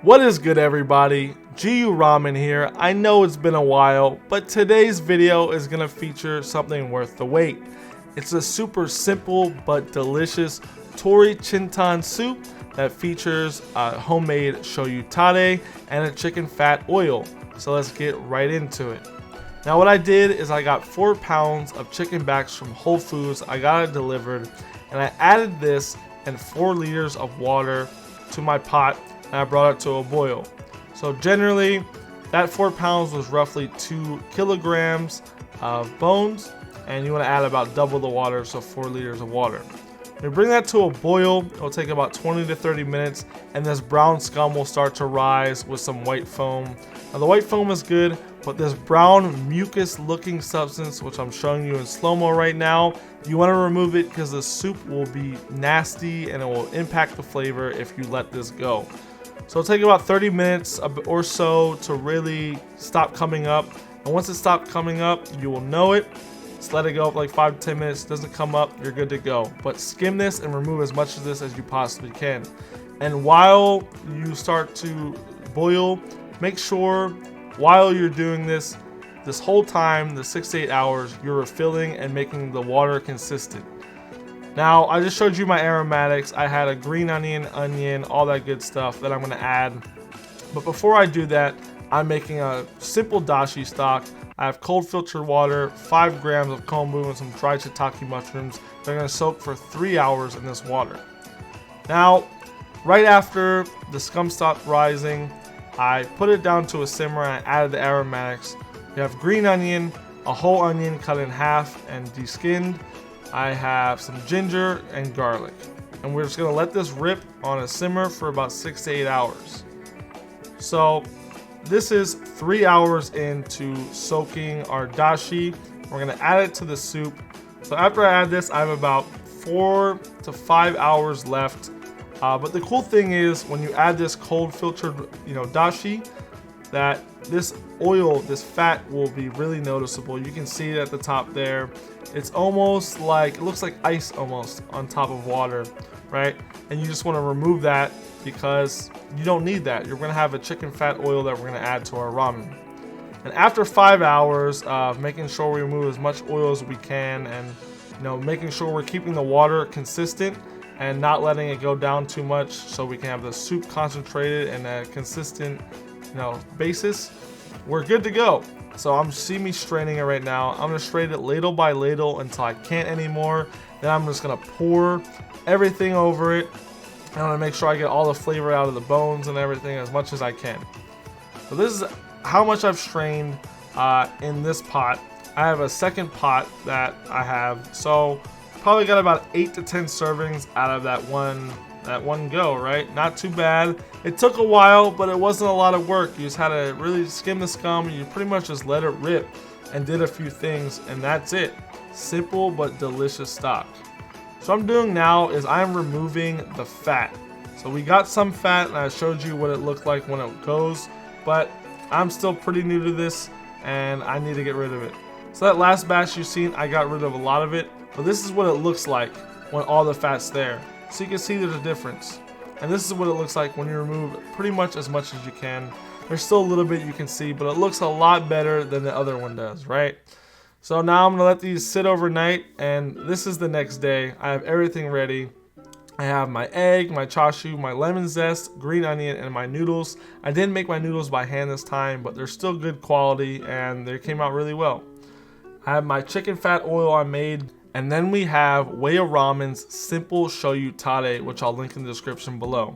What is good, everybody? Jiyu Ramen here. I know it's been a while, but today's video is going to feature something worth the wait. It's a super simple but delicious Tori Chintan soup that features a homemade shoyu tare and a chicken fat oil. So let's get right into it. Now what I did is I got 4 pounds of chicken backs from Whole Foods. I got it delivered and I added this and 4 liters of water to my pot and I brought it to a boil. So generally that 4 pounds was roughly 2 kilograms of bones, and you want to add about double the water, so 4 liters of water. When you bring that to a boil, it'll take about 20 to 30 minutes and this brown scum will start to rise with some white foam. Now the white foam is good, but this brown mucus looking substance, which I'm showing you in slow-mo right now, you want to remove it because the soup will be nasty and it will impact the flavor if you let this go. So it'll take about 30 minutes or so to really stop coming up. And once it stops coming up, you will know it. Just let it go for like 5 to 10 minutes. Doesn't come up, you're good to go. But skim this and remove as much of this as you possibly can. And while you start to boil, make sure while you're doing this whole time, the 6 to 8 hours, you're refilling and making the water consistent. Now, I just showed you my aromatics. I had a green onion, all that good stuff that I'm gonna add. But before I do that, I'm making a simple dashi stock. I have cold filtered water, 5 grams of kombu, and some dried shiitake mushrooms. They're gonna soak for 3 hours in this water. Now, right after the scum stopped rising, I put it down to a simmer and I added the aromatics. You have green onion, a whole onion cut in half and deskinned. I have some ginger and garlic. And we're just gonna let this rip on a simmer for about 6 to 8 hours. So this is 3 hours into soaking our dashi. We're gonna add it to the soup. So after I add this, I have about 4 to 5 hours left. But the cool thing is when you add this cold filtered, dashi, that this oil, this fat will be really noticeable. You can see it at the top there. It's almost like, it looks like ice almost on top of water, right? And you just want to remove that because you don't need that. You're going to have a chicken fat oil that we're going to add to our ramen. And after 5 hours of making sure we remove as much oil as we can and making sure we're keeping the water consistent and not letting it go down too much so we can have the soup concentrated and a consistent basis, we're good to go. So see me straining it right now. I'm gonna strain it ladle by ladle until I can't anymore. Then I'm just gonna pour everything over it. I'm gonna make sure I get all the flavor out of the bones and everything as much as I can. So this is how much I've strained in this pot. I have a second pot that I have, so probably got about 8 to 10 servings out of that one go, right? Not too bad. It took a while, but it wasn't a lot of work. You just had to really skim the scum. You pretty much just let it rip and did a few things, and that's it. Simple but delicious stock. So what I'm doing now is I'm removing the fat. So we got some fat, and I showed you what it looked like when it goes, but I'm still pretty new to this, and I need to get rid of it. So that last batch you've seen, I got rid of a lot of it, but this is what it looks like when all the fat's there. So you can see there's a difference. And this is what it looks like when you remove pretty much as you can. There's still a little bit you can see, but it looks a lot better than the other one does, right? So now I'm gonna let these sit overnight, and this is the next day. I have everything ready. I have my egg, my chashu, my lemon zest, green onion, and my noodles. I didn't make my noodles by hand this time, but they're still good quality and they came out really well. I have my chicken fat oil I made. And then we have Shoyu Ramen's simple shoyu tare, which I'll link in the description below.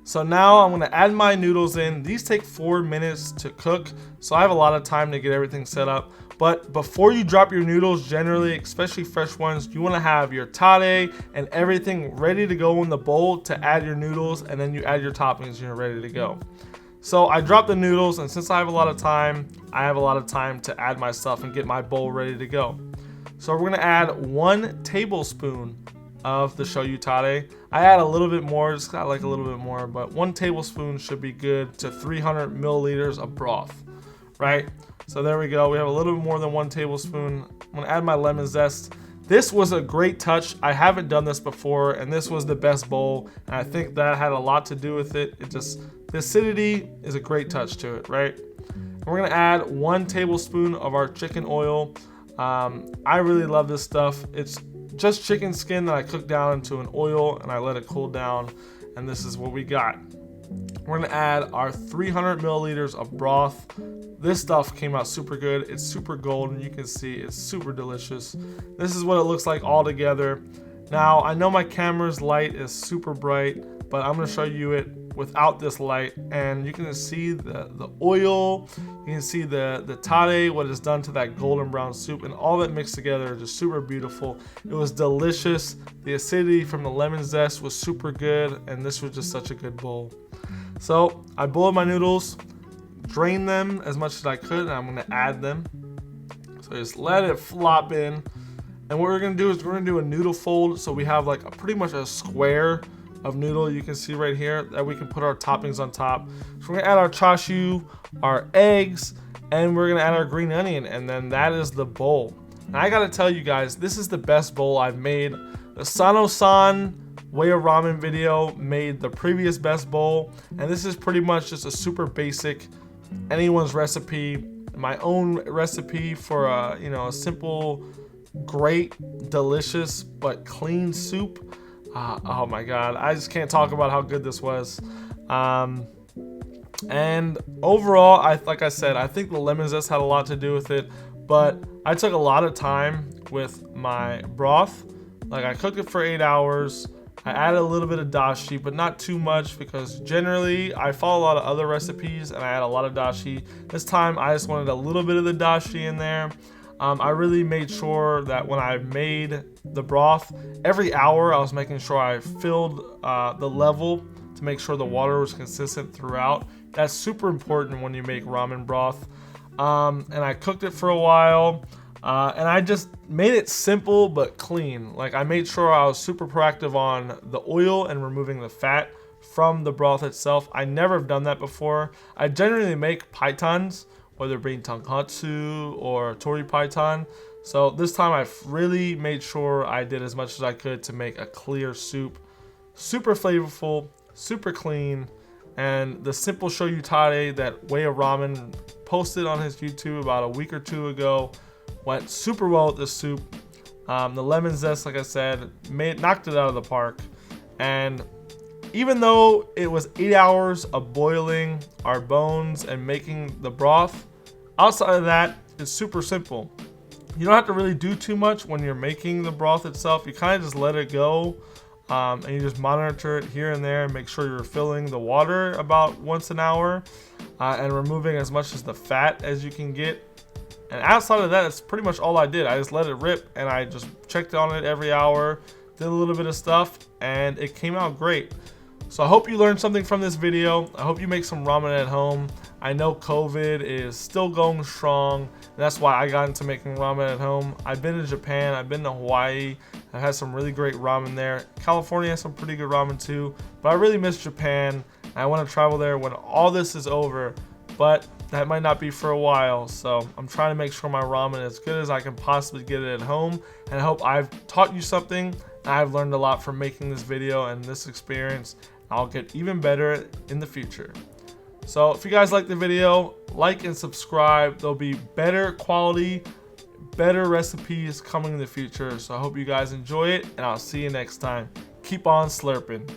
So now I'm gonna add my noodles in. These take 4 minutes to cook, so I have a lot of time to get everything set up. But before you drop your noodles, generally, especially fresh ones, you wanna have your tare and everything ready to go in the bowl to add your noodles, and then you add your toppings and you're ready to go. So I dropped the noodles, and since I have a lot of time, to add my stuff and get my bowl ready to go. So we're gonna add 1 tablespoon of the shoyu tare. I add a little bit more, just got like a little bit more, but 1 tablespoon should be good to 300 milliliters of broth, right? So there we go. We have a little bit more than 1 tablespoon. I'm gonna add my lemon zest. This was a great touch. I haven't done this before, and this was the best bowl, and I think that had a lot to do with it. The acidity is a great touch to it, right? We're gonna add 1 tablespoon of our chicken oil. I really love this stuff. It's just chicken skin that I cooked down into an oil and I let it cool down, and this is what we got. We're gonna add our 300 milliliters of broth. This stuff came out super good. It's super golden. You can see it's super delicious. This is what it looks like all together. Now, I know my camera's light is super bright, but I'm gonna show you it without this light, and you can see the oil, you can see the tare, what it's done to that golden brown soup, and all that mixed together is just super beautiful. It was delicious. The acidity from the lemon zest was super good, and this was just such a good bowl. So I boiled my noodles, drained them as much as I could, and I'm gonna add them. So just let it flop in. And what we're gonna do is we're gonna do a noodle fold, so we have like pretty much a square of noodle, you can see right here, that we can put our toppings on top. So we're gonna add our chashu, our eggs, and we're gonna add our green onion, and then that is the bowl. And I gotta tell you guys, this is the best bowl I've made. The Sano-san Way of Ramen video made the previous best bowl, and this is pretty much just a super basic, anyone's recipe, my own recipe for a simple, great, delicious, but clean soup. Oh my god, I just can't talk about how good this was. And overall, like I said, I think the lemon zest had a lot to do with it, but I took a lot of time with my broth. Like, I cooked it for 8 hours. I added a little bit of dashi, but not too much, because generally I follow a lot of other recipes and I add a lot of dashi. This time I just wanted a little bit of the dashi in there. I really made sure that when I made the broth, every hour I was making sure I filled the level to make sure the water was consistent throughout. That's super important when you make ramen broth. And I cooked it for a while, and I just made it simple but clean. Like, I made sure I was super proactive on the oil and removing the fat from the broth itself. I never have done that before. I generally make paitans, whether it be tonkatsu or tori paitan. So this time I really made sure I did as much as I could to make a clear soup. Super flavorful, super clean, and the simple shoyu tare that Way of Ramen posted on his YouTube about a week or two ago went super well with this soup. The lemon zest, like I said, knocked it out of the park. And even though it was 8 hours of boiling our bones and making the broth, outside of that, it's super simple. You don't have to really do too much when you're making the broth itself. You kind of just let it go, and you just monitor it here and there and make sure you're filling the water about once an hour, and removing as much as the fat as you can get. And outside of that, that's pretty much all I did. I just let it rip, and I just checked on it every hour, did a little bit of stuff, and it came out great. So I hope you learned something from this video. I hope you make some ramen at home. I know COVID is still going strong, and that's why I got into making ramen at home. I've been to Japan, I've been to Hawaii, I've had some really great ramen there. California has some pretty good ramen too, but I really miss Japan. I want to travel there when all this is over, but that might not be for a while. So I'm trying to make sure my ramen is as good as I can possibly get it at home, and I hope I've taught you something. I've learned a lot from making this video and this experience. I'll get even better in the future. So if you guys like the video, like and subscribe. There'll be better quality, better recipes coming in the future. So I hope you guys enjoy it, and I'll see you next time. Keep on slurping.